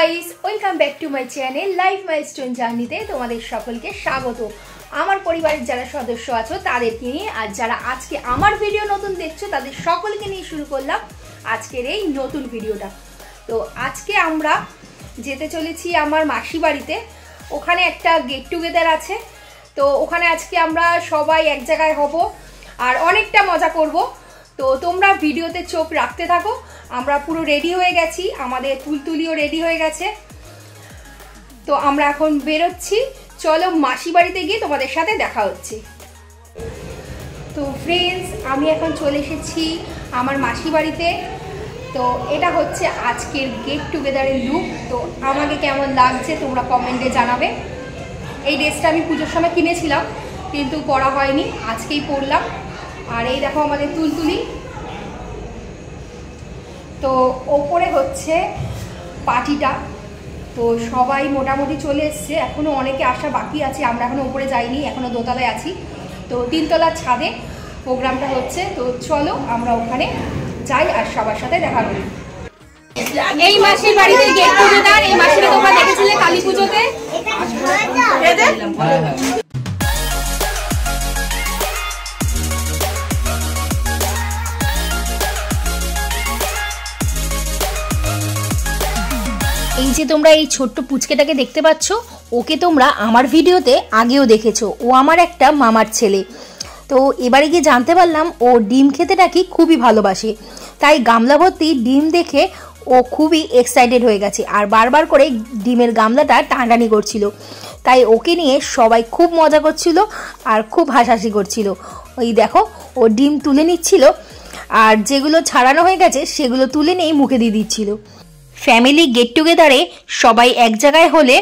Guys, welcome back to my channel life milestone জার্নিতে তোমাদের সকলকে স্বাগত। আমার পরিবারের যারা সদস্য আছো তাদেরকে নিয়ে, আর যারা আজকে আমার ভিডিও নতুন দেখছো তাদের সকলকে নিয়ে শুরু করলাম আজকের এই নতুন ভিডিওটা। তো আজকে আমরা যেতে চলেছি আমার মাসি বাড়িতে। ওখানে একটা গেট টুগেদার আছে, তো ওখানে আজকে আমরা সবাই এক জায়গায় হব আর অনেকটা মজা করব। তো তোমরা ভিডিওতে চোখ রাখতে থাকো। আমরা পুরো রেডি হয়ে গেছি, আমাদের তুলতুলিও রেডি হয়ে গেছে। তো আমরা এখন বেরোচ্ছি, চলো মাসি বাড়িতে গিয়ে তোমাদের সাথে দেখা হচ্ছে। তো ফ্রেন্ডস, আমি এখন চলে এসেছি আমার মাসি বাড়িতে। তো এটা হচ্ছে আজকের গেট টুগেদারের লুক। তো আমাকে কেমন লাগছে তোমরা কমেন্টে জানাবে। এই ড্রেসটা আমি পুজোর সময় কিনেছিলাম কিন্তু পরা হয়নি, আজকেই পরলাম। আর এই দেখো আমাদের তুলতুলি। তো ওপরে হচ্ছে পার্টিটা, তো সবাই মোটামুটি চলে এসছে, এখনও অনেকে আসা বাকি আছে। আমরা এখনও উপরে যাইনি, এখনও দোতলায় আছি। তো তিনতলার ছাদে প্রোগ্রামটা হচ্ছে। তো চলো আমরা ওখানে যাই আর সবার সাথে দেখা করি। এই মাসির বাড়িতে গেট টুগেদার। এই মাসিকে তোমরা দেখেছিলে কালী পুজোতে। এই যে তোমরা এই ছোট্ট পুচকেটাকে দেখতে পাচ্ছ, ওকে তোমরা আমার ভিডিওতে আগেও দেখেছো। ও আমার একটা মামার ছেলে। তো এবারে গিয়ে জানতে পারলাম ও ডিম খেতে নাকি খুবই ভালোবাসে, তাই গামলা ভর্তি ডিম দেখে ও খুবই এক্সাইটেড হয়ে গেছে আর বারবার করে ডিমের গামলাটা টানাটানি করছিল। তাই ওকে নিয়ে সবাই খুব মজা করছিল আর খুব হাসাহাসি করছিল। ওই দেখো ও ডিম তুলে নিচ্ছিল, আর যেগুলো ছাড়ানো হয়ে গেছে সেগুলো তুলে নিয়ে মুখে দিয়ে দিচ্ছিল। ফ্যামিলি গেট টুগেদারে সবাই এক জায়গায় হলে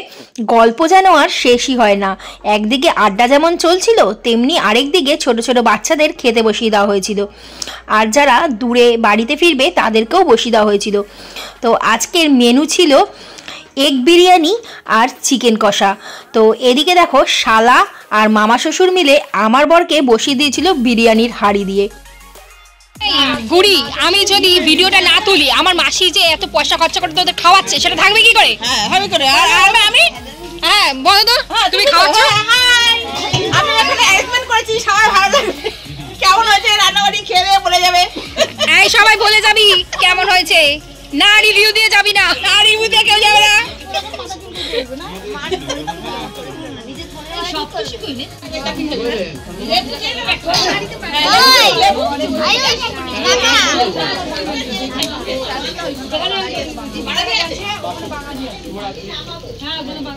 গল্প যেন আর শেষই হয় না। একদিকে আড্ডা যেমন চলছিল, তেমনি আরেকদিকে ছোট ছোট বাচ্চাদের খেতে বসিয়ে দেওয়া হয়েছিল, আর যারা দূরে বাড়িতে ফিরবে তাদেরকেও বসিয়ে দেওয়া হয়েছিল। তো আজকের মেনু ছিল এগ বিরিয়ানি আর চিকেন কষা। তো এদিকে দেখো শালা আর মামা শ্বশুর মিলে আমার বরকে বসিয়ে দিয়েছিল বিরিয়ানির হাঁড়ি দিয়ে। বুড়ি, আমি যদি ভিডিওটা না তুলি, আমার মাসি যে এত পয়সা খরচা করে তোদের খাওয়াচ্ছে সেটা থাকবে কি করে? হ্যাঁ হবে করে। আর আমি হ্যাঁ বলো তো, তুমি খাওয়াচ্ছ। আমি এখানে অ্যারেঞ্জমেন্ট করেছি, সবাই ভালো লাগবে। কেমন হয়েছে রান্নাবাড়ি খেয়ে বলে যাবে। এই সবাই বলে যাবি কেমন হয়েছে, না রিভিউ দিয়ে যাবি না। না রিভিউ দিয়ে কেউ যাবে না।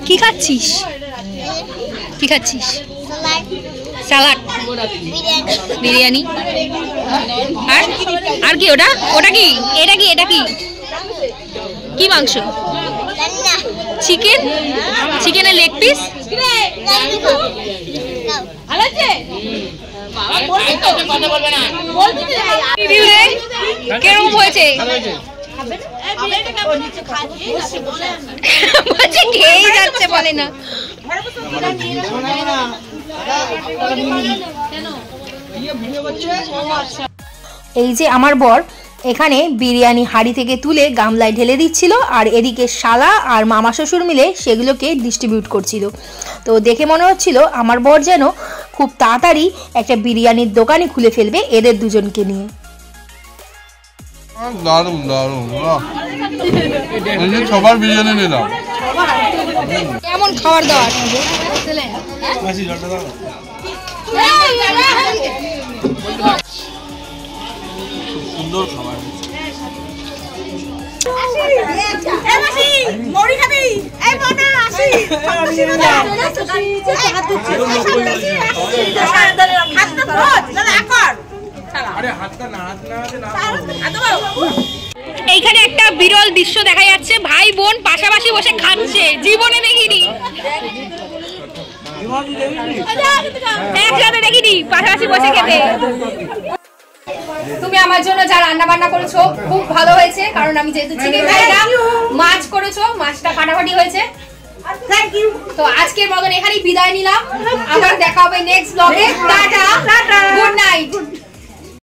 কি খাচ্ছিস? কি খাচ্ছিস? সালাড, বিরিয়ানি। আর আর কি ওটা? ওটা কি? এটা কি? এটা কি? কি মাংস? চিকেন? চিকেনের লেগ পিস? কেরকম হয়েছে? খেয়েই যাচ্ছে, বলে না। এই যে আমার বর এখানে বিরিয়ানি হাঁড়ি থেকে তুলে গামলায় ঢেলে দিচ্ছিল, আর এদিকে শালা আর মামা শ্বশুর মিলে সেগুলোকে ডিস্ট্রিবিউট করছিল। তো দেখে মনে হচ্ছিল আমার বর যেন খুব তাড়াতাড়ি একটা বিরিয়ানির দোকানই খুলে ফেলবে এদের দুজনকে নিয়ে। দারুণ দারুণ, সবার বিরিয়ানি নিলাম। কেমন খাবার দাবার? সুন্দর খাবার। এইখানে একটা বিরল দৃশ্য দেখা যাচ্ছে, ভাই বোন পাশাপাশি বসে খাচ্ছে, জীবনে দেখিনি। একসাথে দেখিনি পাশাপাশি বসে খেতে। তুমি আমার জন্য যা রান্না বান্না করেছো খুব ভালো হয়েছে, কারণ আমি যেহেতু চিকেন খাই না, মাছ করেছো, মাছটা ফাটাফাটি হয়েছে। তো আজকের মতন এখানেই বিদায় নিলাম, আবার দেখা হবে নেক্সট ব্লগে। Tata, good night.